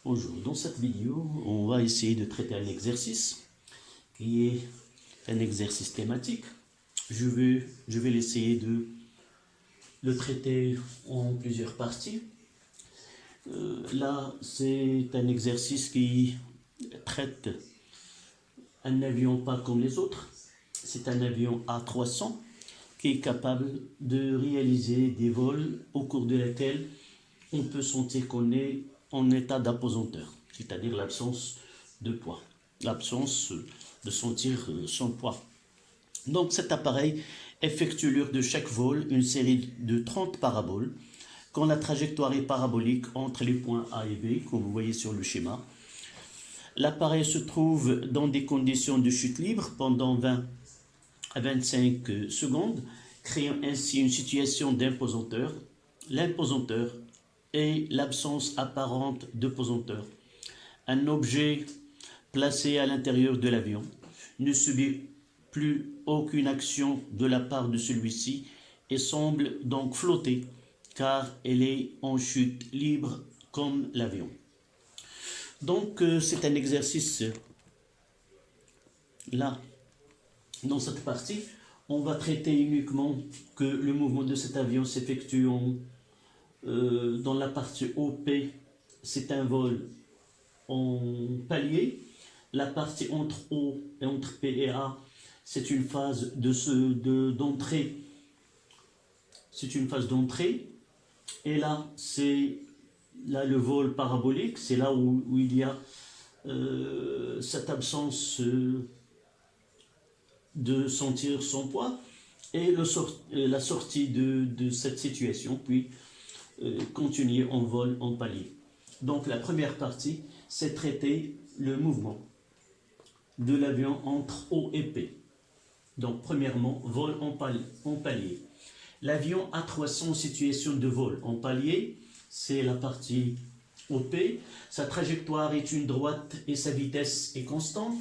Bonjour, dans cette vidéo, on va essayer de traiter un exercice qui est un exercice thématique. Je vais l'essayer de le traiter en plusieurs parties. Là, c'est un exercice qui traite un avion pas comme les autres. C'est un avion A300 qui est capable de réaliser des vols au cours de lesquels on peut sentir qu'on est en état d'apesanteur, c'est-à-dire l'absence de poids, l'absence de sentir son poids. Donc cet appareil effectue lors de chaque vol une série de 30 paraboles quand la trajectoire est parabolique entre les points A et B, comme vous voyez sur le schéma. L'appareil se trouve dans des conditions de chute libre pendant 20 à 25 secondes, créant ainsi une situation d'impesanteur. L'impesanteur est l'absence apparente de pesanteur. Un objet placé à l'intérieur de l'avion ne subit plus aucune action de la part de celui-ci et semble donc flotter car elle est en chute libre comme l'avion. Donc c'est un exercice là. Dans cette partie, on va traiter uniquement que le mouvement de cet avion s'effectue dans la partie OP, c'est un vol en palier. La partie entre O et entre P et A, c'est une phase d'entrée. C'est une phase d'entrée. Et là, c'est là le vol parabolique. C'est là où il y a cette absence de sentir son poids et la sortie de cette situation, puis continuer en vol en palier. Donc la première partie, c'est traiter le mouvement de l'avion entre O et P. Donc premièrement, vol en palier. L'avion A300 en situation de vol en palier, c'est la partie OP. Sa trajectoire est une droite et sa vitesse est constante.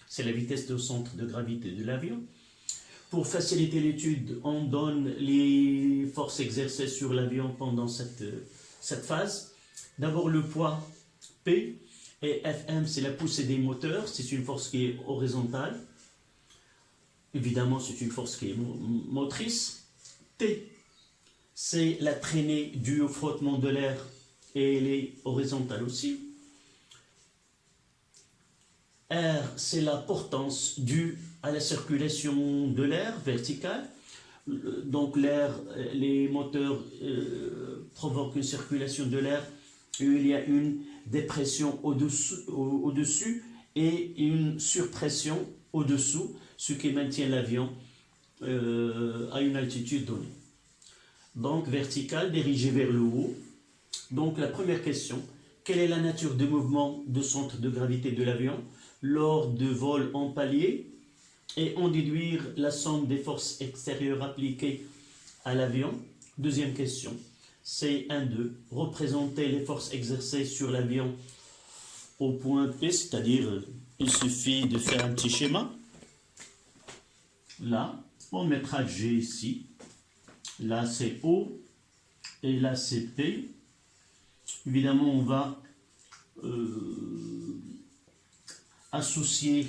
C'est la vitesse de centre de gravité de l'avion. Pour faciliter l'étude, on donne les forces exercées sur l'avion pendant cette phase. D'abord le poids P et Fm, c'est la poussée des moteurs, c'est une force qui est horizontale. Évidemment, c'est une force qui est motrice. T, c'est la traînée due au frottement de l'air et elle est horizontale aussi. R, c'est la portance due à la circulation de l'air verticale. Donc l'air, les moteurs provoquent une circulation de l'air et il y a une dépression au-dessus et une surpression au-dessous, ce qui maintient l'avion à une altitude donnée. Donc verticale, dirigée vers le haut. Donc la première question, quelle est la nature de mouvement de centre de gravité de l'avion lors de vols en palier et en déduire la somme des forces extérieures appliquées à l'avion. Deuxième question, c'est 1-2, représenter les forces exercées sur l'avion au point P, c'est-à-dire il suffit de faire un petit schéma. Là, on mettra G ici, là c'est O et là c'est P. Évidemment, on va associer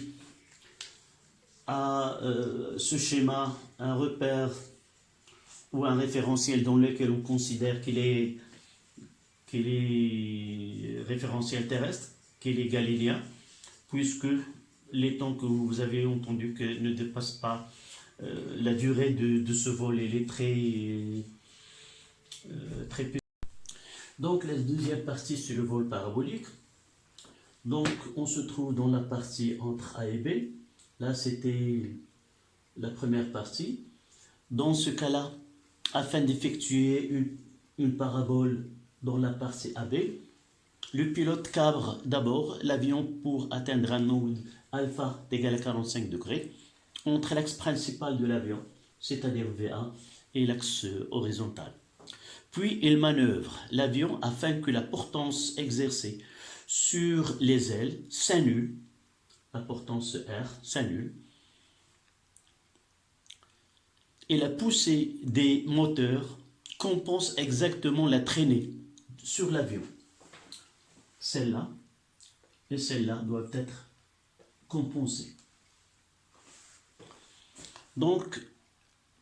à ce schéma un repère ou un référentiel dans lequel on considère qu'il est référentiel terrestre, qu'il est galiléen, puisque les temps que vous avez entendu que ne dépasse pas la durée de ce vol, elle est très petite. Donc la deuxième partie, c'est le vol parabolique. Donc on se trouve dans la partie entre A et B. Là, c'était la première partie. Dans ce cas-là, afin d'effectuer une parabole dans la partie AB, le pilote cabre d'abord l'avion pour atteindre un angle alpha égal à 45 degrés entre l'axe principal de l'avion, c'est-à-dire VA, et l'axe horizontal. Puis il manœuvre l'avion afin que la portance exercée sur les ailes s'annule, la portance R s'annule, et la poussée des moteurs compense exactement la traînée sur l'avion. celle-là et celle-là doivent être compensées. Donc,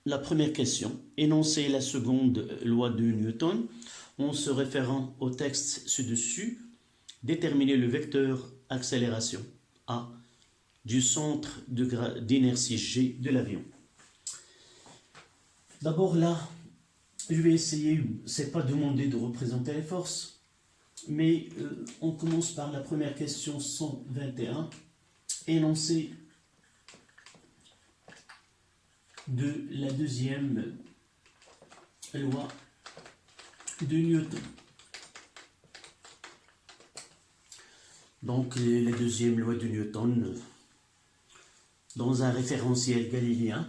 la première question, énoncer la seconde loi de Newton en se référant au texte ci-dessus, déterminer le vecteur accélération A du centre d'inertie G de l'avion. D'abord là, je vais essayer, c'est pas demandé de représenter les forces, mais on commence par la première question 121, énoncé de la deuxième loi de Newton. Donc la deuxième loi de Newton, dans un référentiel galiléen,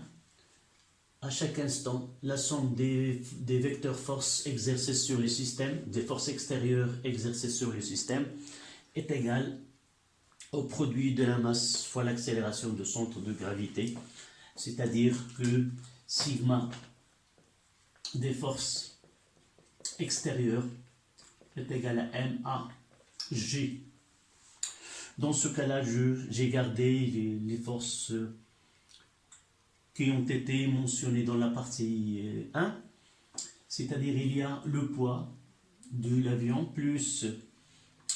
à chaque instant, la somme des vecteurs forces exercées sur le système, des forces extérieures exercées sur le système, est égale au produit de la masse fois l'accélération de centre de gravité, c'est-à-dire que sigma des forces extérieures est égal à MAG. Dans ce cas-là, j'ai gardé les forces qui ont été mentionnées dans la partie 1, c'est-à-dire il y a le poids de l'avion plus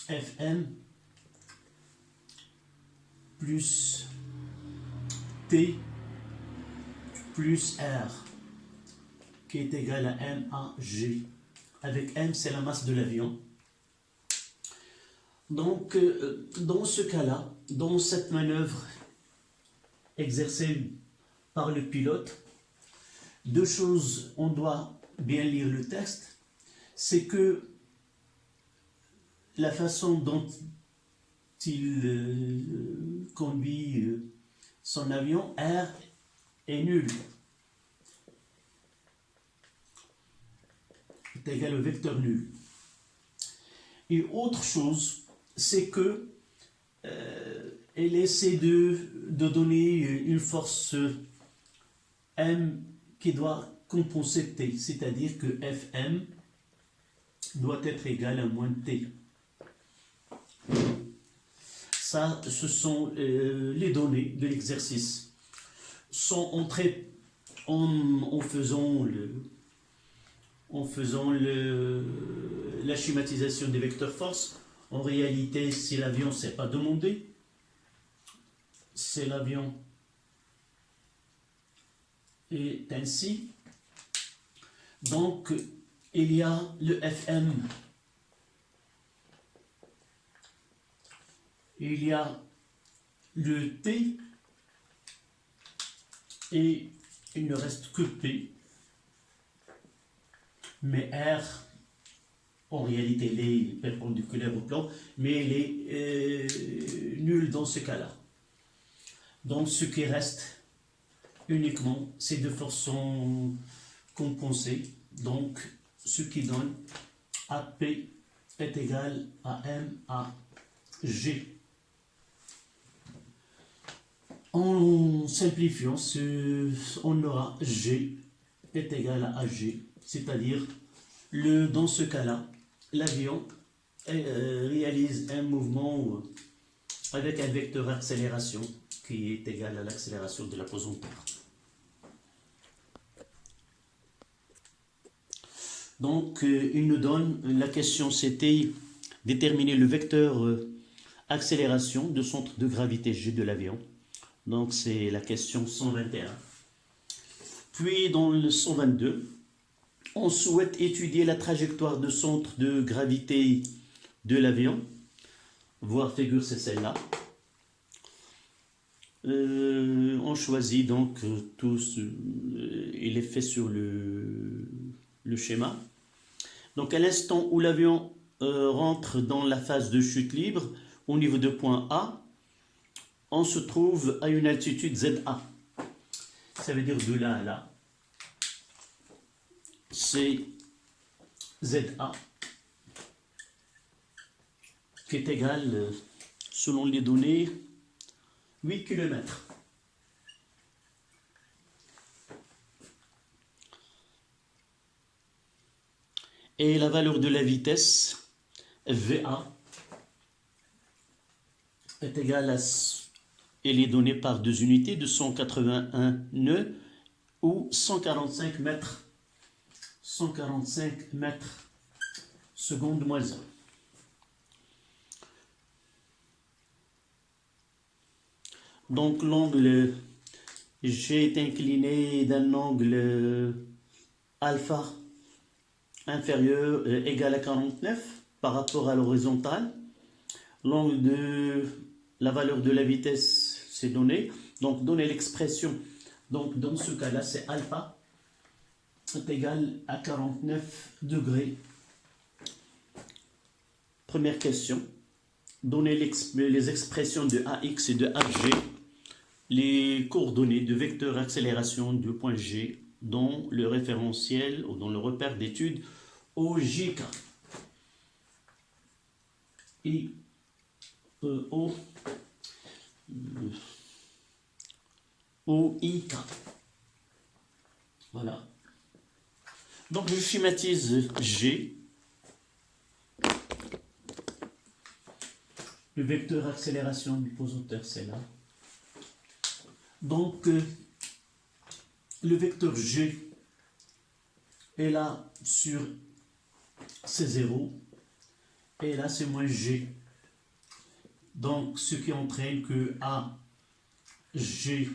Fm plus T plus R qui est égal à MAG, avec M c'est la masse de l'avion. Donc dans ce cas-là, dans cette manœuvre exercée par le pilote, deux choses, on doit bien lire le texte, c'est que la façon dont il conduit son avion, R est nul, est égal au vecteur nul. Et autre chose, c'est que elle essaie de donner une force M qui doit compenser T, c'est-à-dire que Fm doit être égal à moins T. Ça, ce sont les données de l'exercice. Sont entrées en faisant la schématisation des vecteurs force. En réalité, si l'avion, c'est pas demandé, c'est l'avion est ainsi. Donc, il y a le Fm, il y a le T, et il ne reste que P. Mais R, en réalité, il est perpendiculaire au plan, mais il est nul dans ce cas-là. Donc, ce qui reste uniquement, ces deux forces sont compensées. Donc, ce qui donne AP est égal à MAG. En simplifiant, on aura G est égal à AG, c'est-à-dire dans ce cas-là, l'avion réalise un mouvement avec un vecteur accélération qui est égal à l'accélération de la pose en terre. Donc, il nous donne, la question c'était déterminer le vecteur accélération de centre de gravité G de l'avion. Donc, c'est la question 121. Puis, dans le 122, on souhaite étudier la trajectoire de centre de gravité de l'avion. Voir figure, c'est celle-là. On choisit donc il est fait sur le schéma. Donc à l'instant où l'avion rentre dans la phase de chute libre, au niveau de point A, on se trouve à une altitude ZA. Ça veut dire de là à là. C'est ZA qui est égal, selon les données, 8 km. Et la valeur de la vitesse, VA, est égale à, elle est donnée par 2 unités, 281 nœuds ou 145 mètres. 145 mètres secondes moins 1. Donc l'angle G est incliné d'un angle alpha inférieur égal à 49 par rapport à l'horizontale. L'angle de la valeur de la vitesse c'est donné. Donc donner l'expression. Donc dans ce cas-là c'est alpha est égal à 49 degrés. Première question. Donner les expressions de AX et de AG, les coordonnées de vecteur accélération du point G dans le référentiel ou dans le repère d'étude OJK. OIK. Voilà. Donc je schématise G. Le vecteur accélération du posanteur, c'est là. Donc, le vecteur G est là sur C0 et là c'est moins G. Donc, ce qui entraîne que AG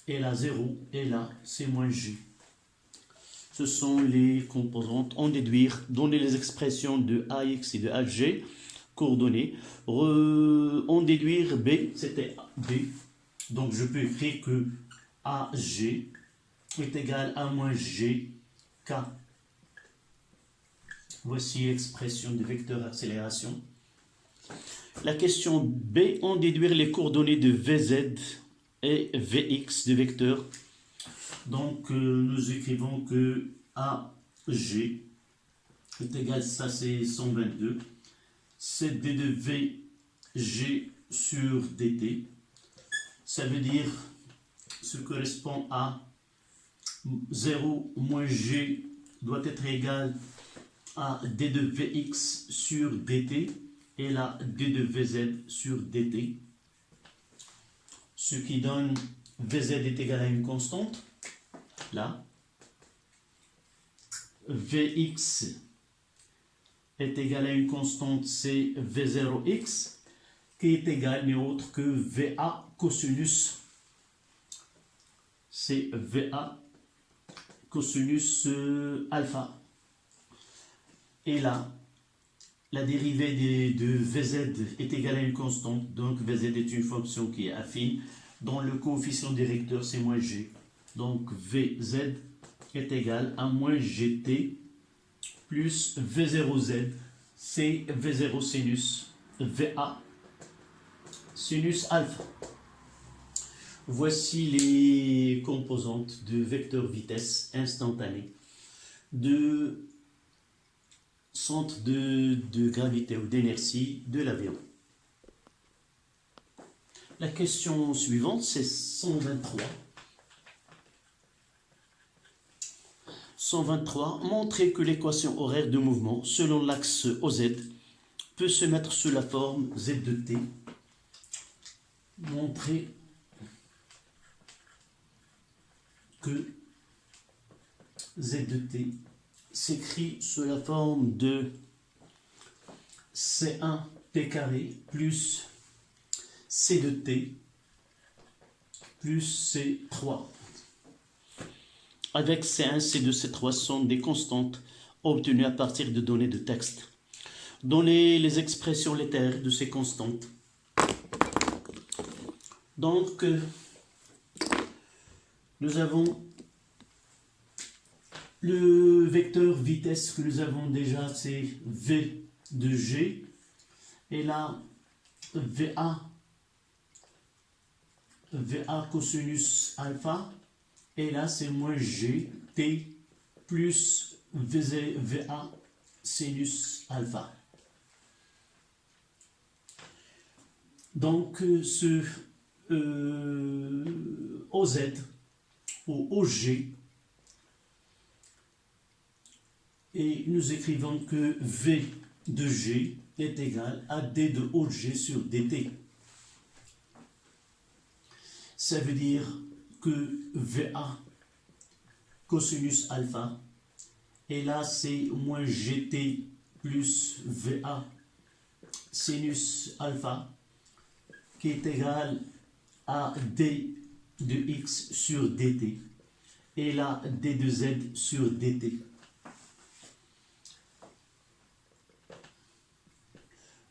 est là 0 et là c'est moins G. Ce sont les composantes. On déduire, donner les expressions de AX et de AG, coordonnées. On déduire B, c'était B. Donc je peux écrire que AG est égal à moins GK. Voici l'expression du vecteur accélération. La question B, on déduire les coordonnées de VZ et Vx de vecteur. Donc, nous écrivons que AG est égal, ça c'est 122, c'est D de VG sur DT. Ça veut dire, ce correspond à 0 moins G doit être égal à D de Vx sur DT et là D de Vz sur DT. Ce qui donne Vz est égal à une constante. Là, Vx est égal à une constante, c'est V0x, qui est égal n'est autre que Va cosinus. C'est Va cosinus alpha. Et là, la dérivée de Vz est égale à une constante, donc Vz est une fonction qui est affine, dont le coefficient directeur c'est moins g. Donc Vz est égal à moins Gt plus V0z, c'est V0 sinus Va sinus alpha. Voici les composantes de vecteur vitesse instantanée de centre de gravité ou d'inertie de l'avion. La question suivante, c'est 123. 123. Montrer que l'équation horaire de mouvement selon l'axe OZ peut se mettre sous la forme Z de t. Montrer que Z de t s'écrit sous la forme de C1 t carré plus C de t plus C3. Avec C1, C2, C3 sont des constantes obtenues à partir de données de texte. Donner les expressions littérales de ces constantes. Donc, nous avons le vecteur vitesse que nous avons déjà, c'est V de G. Et là, VA cosinus alpha. Et là, c'est moins GT plus VA sinus alpha. Donc, ce OZ ou OG, et nous écrivons que V de G est égal à D de haut de G sur dt. Ça veut dire que VA cosinus alpha, et là c'est moins GT plus VA sinus alpha, qui est égal à D de x sur dt, et là D de z sur dt.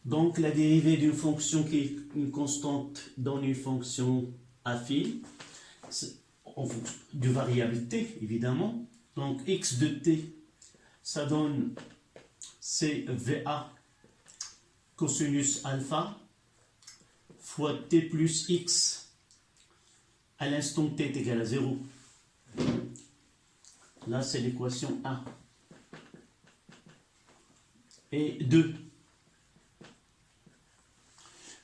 Donc la dérivée d'une fonction qui est une constante dans une fonction affine, en fonction de variable t évidemment, donc x de t, ça donne c'est VA cosinus alpha fois t plus x à l'instant t est égal à 0. Là c'est l'équation 1. Et 2.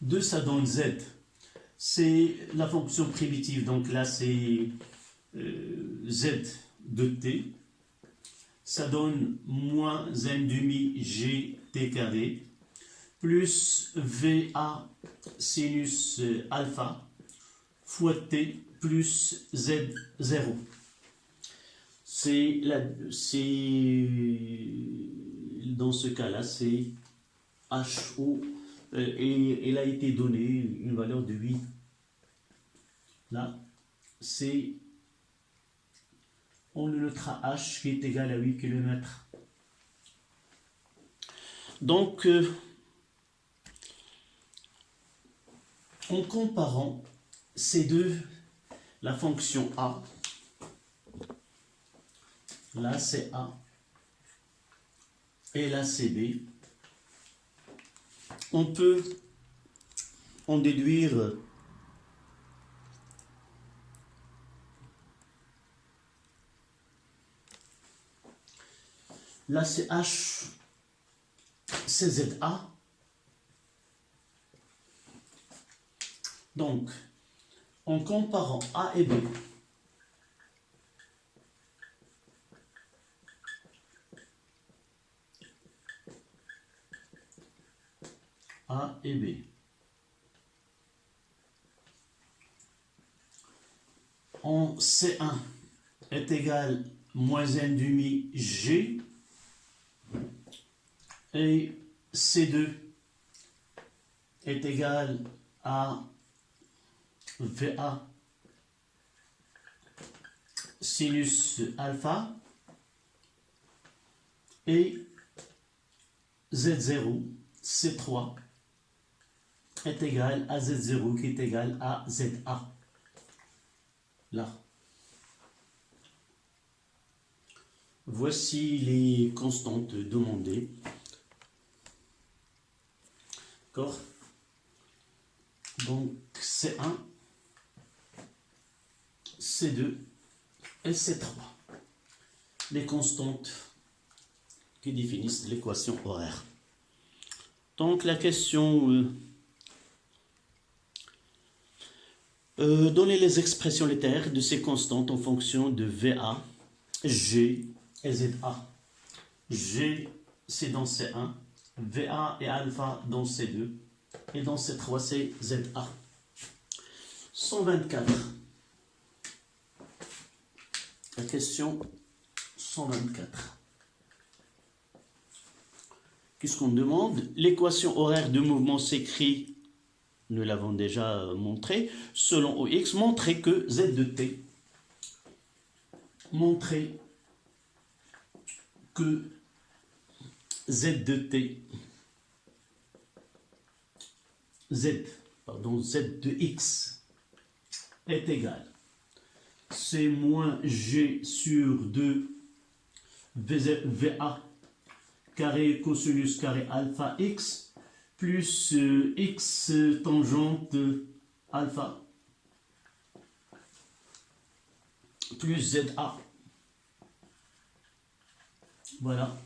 2 ça donne z. C'est la fonction primitive, donc là c'est z de t. Ça donne moins 1 demi gt carré plus VA sinus alpha fois t plus z0. Dans ce cas-là, c'est HO, et il a été donné une valeur de 8. Là, c'est, on le notera H qui est égal à 8 km. Donc, en comparant ces deux, la fonction A, là c'est A, et là c'est B, on peut en déduire là c'est H, c'est ZA. Donc, en comparant A et B, A et B, en C1 est égal à moins 1 demi G, et C2 est égal à VA sinus alpha, et Z0, C3 est égal à Z0 qui est égal à ZA. Là. Voici les constantes demandées. D'accord? Donc C1, C2 et C3. Les constantes qui définissent l'équation horaire. Donc la question, donnez les expressions littéraires de ces constantes en fonction de VA, G et ZA. G c'est dans C1, VA et alpha dans C2, et dans C3 c'est ZA. 124. La question 124. Qu'est-ce qu'on demande? L'équation horaire de mouvement s'écrit, nous l'avons déjà montré, selon OX, montrer que Z de T, montrer que Z de T, Z de X est égal. C'est moins G sur 2 VA carré cosinus carré alpha X plus X tangente alpha plus ZA. Voilà.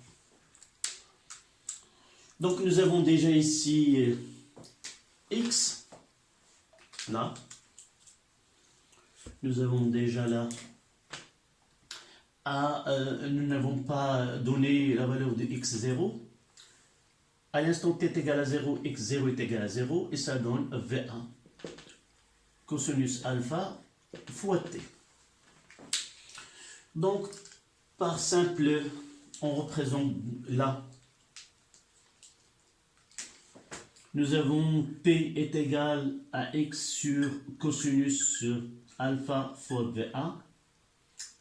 Donc nous avons déjà ici X, là. Nous avons déjà là nous n'avons pas donné la valeur de x0. À l'instant t est égal à 0, x0 est égal à 0, et ça donne V1 cosinus alpha fois t. Donc, par simple, on représente là. Nous avons t est égal à x sur cosinus alpha fois V1.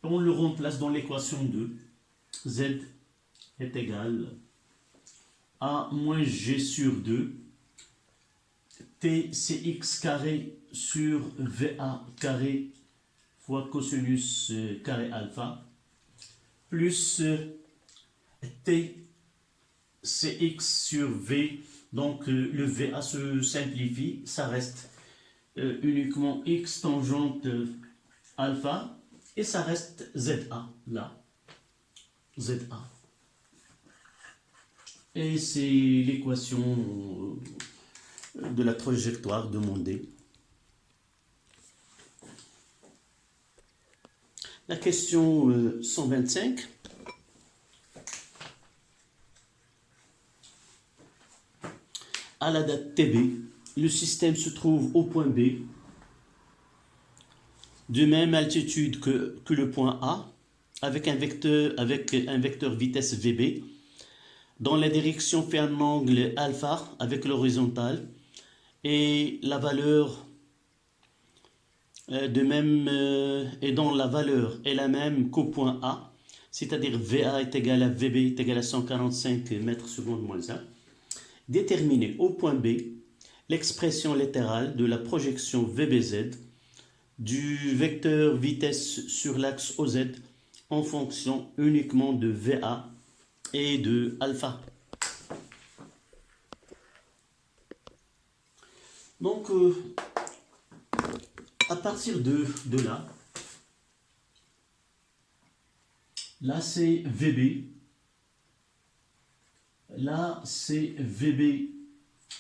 On le remplace dans l'équation 2. Z est égal à moins g sur 2. T c'est x carré sur VA carré fois cosinus carré alpha plus T c'est x sur V. Donc le VA se simplifie, ça reste uniquement x tangente alpha et ça reste ZA là. ZA. Et c'est l'équation de la trajectoire demandée. La question 125. À la date TB, le système se trouve au point B, de même altitude que le point A, avec un vecteur vitesse VB. Dans la direction fait un angle alpha avec l'horizontale et la valeur de même et dont la valeur est la même qu'au point A, c'est-à-dire VA est égal à VB est égal à 145 mètres secondes moins 1. Déterminer au point B l'expression latérale de la projection VBZ du vecteur vitesse sur l'axe OZ en fonction uniquement de VA et de alpha. Donc, à partir de là c'est VB, là c'est VB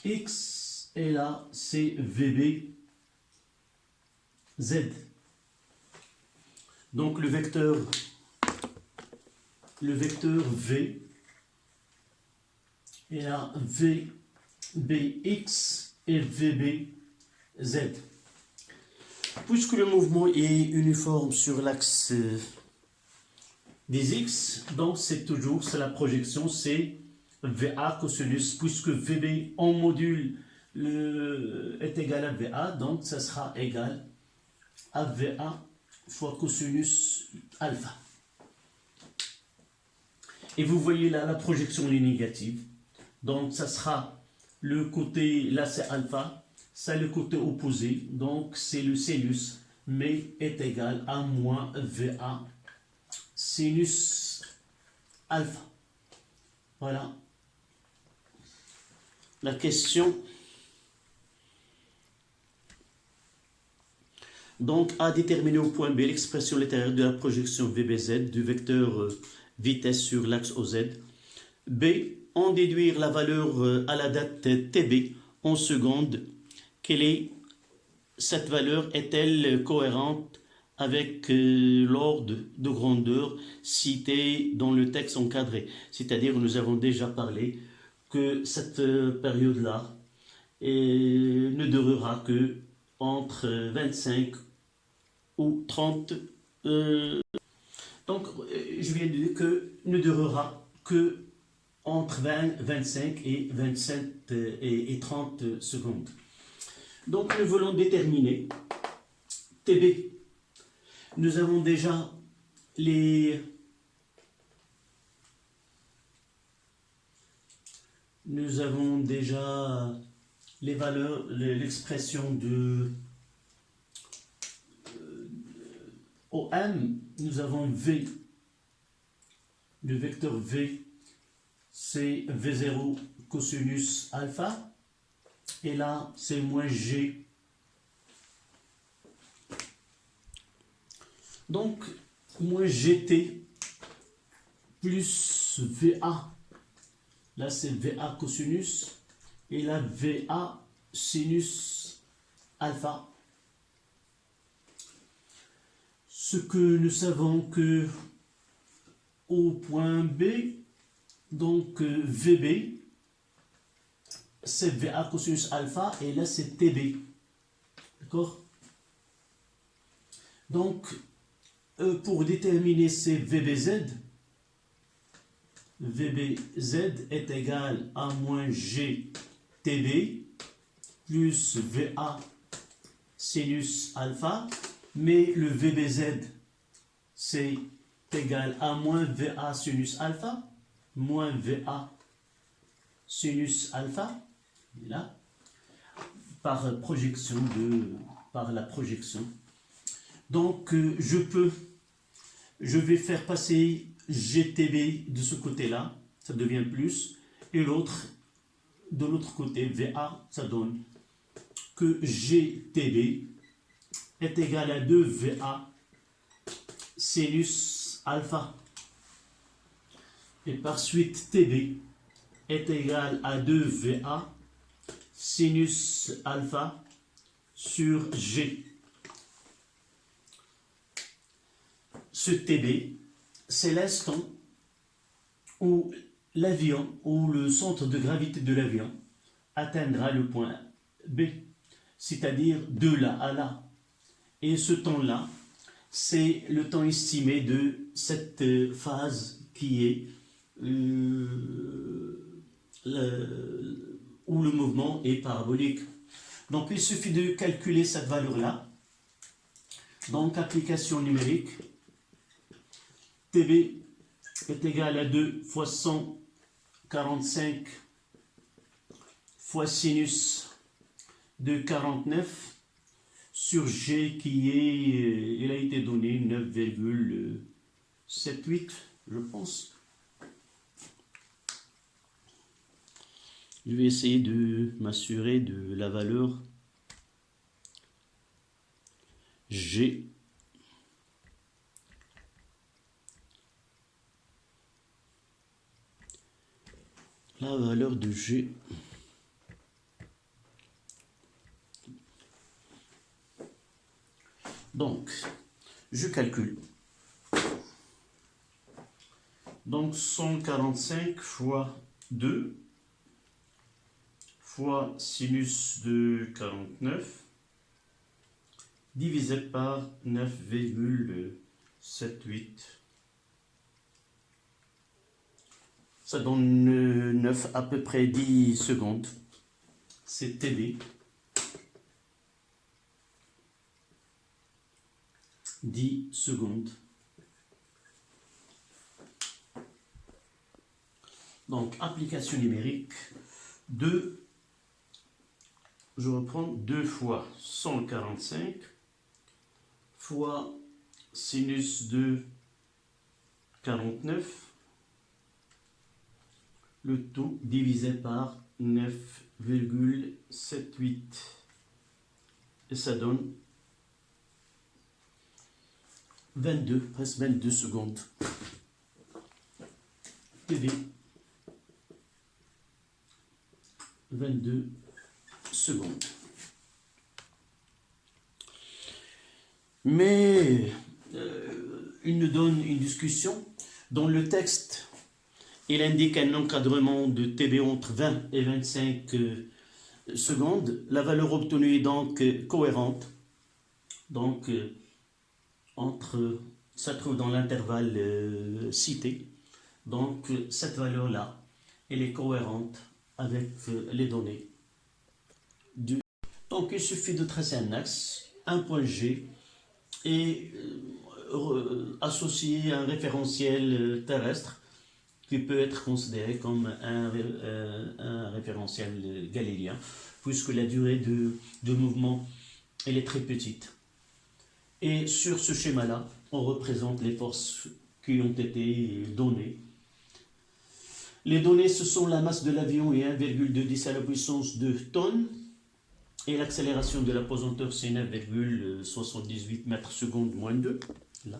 X et là c'est VB Z. Donc le vecteur V et là VBX et VBZ. Puisque le mouvement est uniforme sur l'axe des X, donc c'est la projection, c'est VA cosinus, puisque VB en module est égal à VA, donc ça sera égal à VA fois cosinus alpha. Et vous voyez là, la projection est négative, donc ça sera le côté, là c'est alpha, ça le côté opposé, donc c'est le sinus, mais est égal à moins VA sinus alpha. Voilà. La question. Donc, à déterminer au point B l'expression latérale de la projection VBZ du vecteur vitesse sur l'axe OZ. B, en déduire la valeur à la date TB en secondes. Cette valeur est-elle cohérente avec l'ordre de grandeur cité dans le texte encadré? C'est-à-dire, nous avons déjà parlé que cette période-là ne durera que entre 25 ou 30. Donc, je viens de dire que ne durera que entre 20, 25 et 27 et 30 secondes. Donc, nous voulons déterminer TB. Nous avons déjà les valeurs, l'expression de OM. Nous avons V, le vecteur V, c'est V0 cosinus alpha, et là c'est moins G. Donc moins GT plus VA. Là, c'est VA cosinus et là, VA sinus alpha. Ce que nous savons que au point B, donc VB c'est VA cosinus alpha et là c'est TB. D'accord? Donc, pour déterminer ces VBZ, VBZ est égal à moins GTB plus VA sinus alpha, mais le VBZ c'est égal à moins VA sinus alpha, moins VA sinus alpha, là, par la projection. Donc, je vais faire passer GTB de ce côté-là, ça devient plus, et l'autre, de l'autre côté, VA, ça donne que GTB est égal à 2 VA sinus alpha. Et par suite, TB est égal à 2 VA sinus alpha sur G. Ce TB, c'est l'instant où l'avion, ou le centre de gravité de l'avion, atteindra le point B, c'est-à-dire de là à là. Et ce temps-là, c'est le temps estimé de cette phase qui est où le mouvement est parabolique. Donc il suffit de calculer cette valeur-là. Donc application numérique, TB est égal à 2 fois 145 fois sinus de 49 sur G qui est, il a été donné 9,78, je pense. Je vais essayer de m'assurer de la valeur G. La valeur de G. Donc, je calcule. Donc, 145 fois 2 fois sinus de 49 divisé par 9,78. Ça donne 9, à peu près 10 secondes. C'est TB. 10 secondes. Donc, application numérique, 2, je reprends 2 fois 145 fois sinus de 49, le tout divisé par 9,78. Et ça donne 22, presque 22 secondes. TV. 22 secondes. Mais il nous donne une discussion. Dans le texte, il indique un encadrement de TB entre 20 et 25 secondes. La valeur obtenue est donc cohérente. Donc, ça se trouve dans l'intervalle cité. Donc, cette valeur-là, elle est cohérente avec les données. Donc, il suffit de tracer un axe, un point G, et associer un référentiel terrestre qui peut être considéré comme un référentiel galiléen, puisque la durée de mouvement elle est très petite. Et sur ce schéma-là, on représente les forces qui ont été données. Les données, ce sont la masse de l'avion et 1,2 à la puissance 2 tonnes. Et l'accélération de la pesanteur, c'est 9,78 mètres secondes moins 2. Là.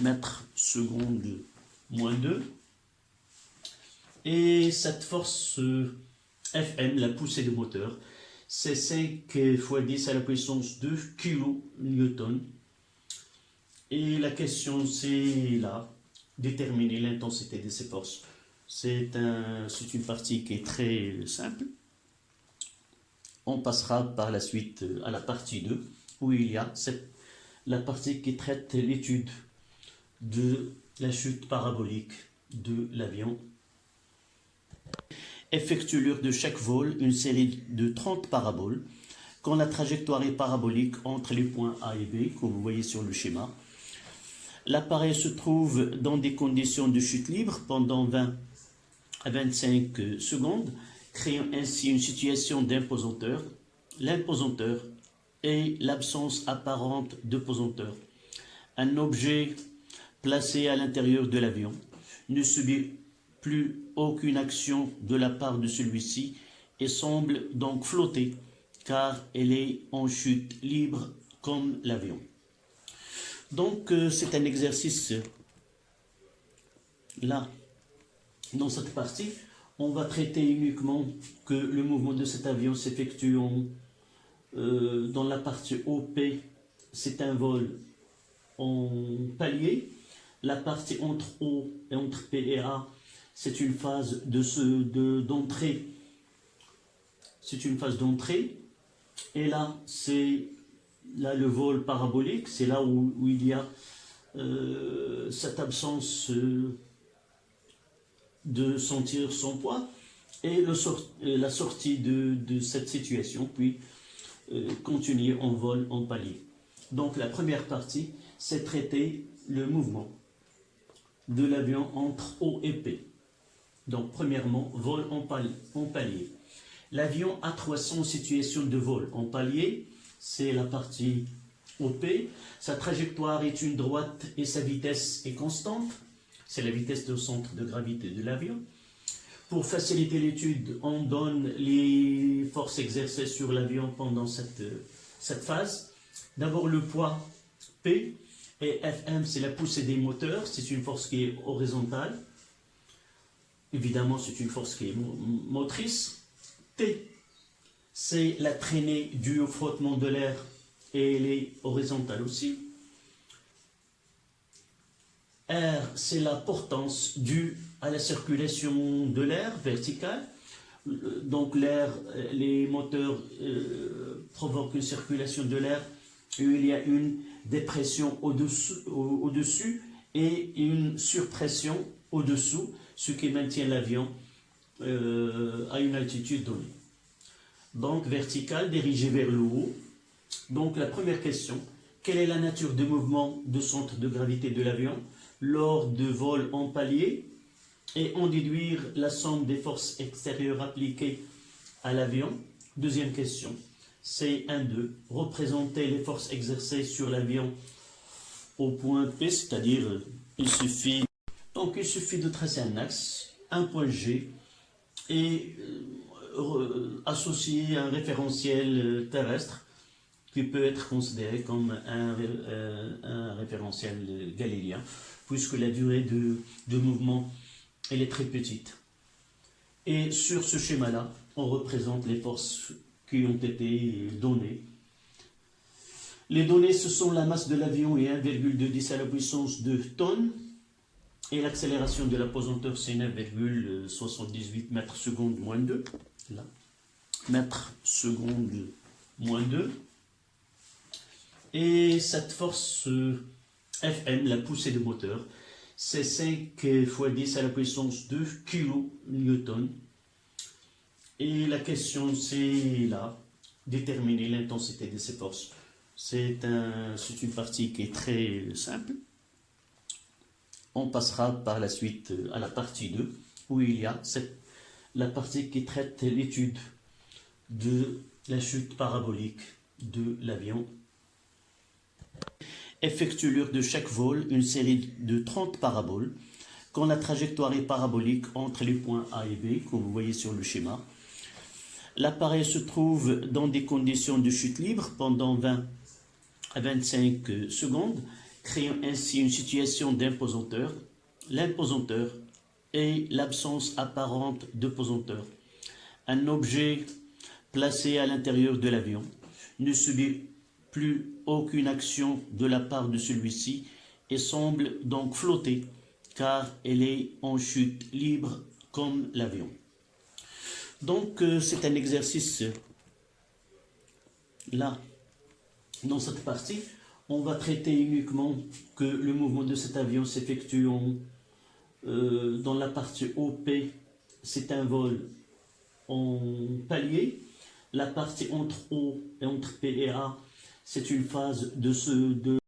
Mètres secondes moins 2. Et cette force Fm, la poussée du moteur, c'est 5 fois 10 à la puissance 2 kN. Et la question, c'est là, déterminer l'intensité de ces forces. C'est une partie qui est très simple. On passera par la suite à la partie 2, où il y a la partie qui traite l'étude de la chute parabolique de l'avion. Effectue lors de chaque vol une série de 30 paraboles quand la trajectoire est parabolique entre les points A et B, comme vous voyez sur le schéma. L'appareil se trouve dans des conditions de chute libre pendant 20 à 25 secondes, créant ainsi une situation d'imposanteur. L'imposanteur est l'absence apparente de pesanteur. Un objet placé à l'intérieur de l'avion ne subit plus aucune action de la part de celui-ci et semble donc flotter car elle est en chute libre comme l'avion. Donc c'est un exercice là, dans cette partie, on va traiter uniquement que le mouvement de cet avion s'effectue dans la partie OP, c'est un vol en palier. La partie entre O et entre P et A, c'est une phase d'entrée. C'est une phase d'entrée. Et là, c'est là le vol parabolique, c'est là où il y a cette absence de sentir son poids et la sortie de cette situation, puis continuer en vol en palier. Donc la première partie, c'est traiter le mouvement de l'avion entre O et P. Donc premièrement, vol en palier. L'avion A300 situation de vol en palier, c'est la partie OP. Sa trajectoire est une droite et sa vitesse est constante. C'est la vitesse de centre de gravité de l'avion. Pour faciliter l'étude, on donne les forces exercées sur l'avion pendant cette phase. D'abord le poids P et Fm, c'est la poussée des moteurs. C'est une force qui est horizontale. Évidemment, c'est une force qui est motrice. T, c'est la traînée due au frottement de l'air et elle est horizontale aussi. R, c'est la portance due à la circulation de l'air verticale. Donc l'air, les moteurs provoquent une circulation de l'air et il y a une dépression au-dessus et une surpression au-dessous, ce qui maintient l'avion à une altitude donnée. Donc verticale, dirigée vers le haut. Donc la première question, quelle est la nature de mouvement de centre de gravité de l'avion lors de vol en palier et en déduire la somme des forces extérieures appliquées à l'avion. Deuxième question, c'est 1-2, représenter les forces exercées sur l'avion au point P, c'est-à-dire il suffit de tracer un axe, un point G et associer un référentiel terrestre qui peut être considéré comme un référentiel galiléen, puisque la durée de mouvement elle est très petite. Et sur ce schéma-là, on représente les forces qui ont été données. Les données, ce sont la masse de l'avion et 1,2 à la puissance 2 tonnes, et l'accélération de la pesanteur, c'est 9,78 mètres secondes moins 2. Là, mètres secondes moins 2. Et cette force Fm, la poussée de moteur, c'est 5 fois 10 à la puissance 2 kN. Et la question, c'est là, déterminer l'intensité de ces forces. C'est une partie qui est très simple. On passera par la suite à la partie 2, où il y a la partie qui traite l'étude de la chute parabolique de l'avion. Effectue lors de chaque vol une série de 30 paraboles quand la trajectoire est parabolique entre les points A et B, comme vous voyez sur le schéma. L'appareil se trouve dans des conditions de chute libre pendant 20 à 25 secondes, créant ainsi une situation d'imposanteur. L'imposanteur est l'absence apparente de pesanteur. Un objet placé à l'intérieur de l'avion ne subit plus aucune action de la part de celui-ci et semble donc flotter car elle est en chute libre comme l'avion. Donc c'est un exercice là, dans cette partie, on va traiter uniquement que le mouvement de cet avion s'effectue dans la partie OP, c'est un vol en palier. La partie entre O et entre P et A, c'est une phase de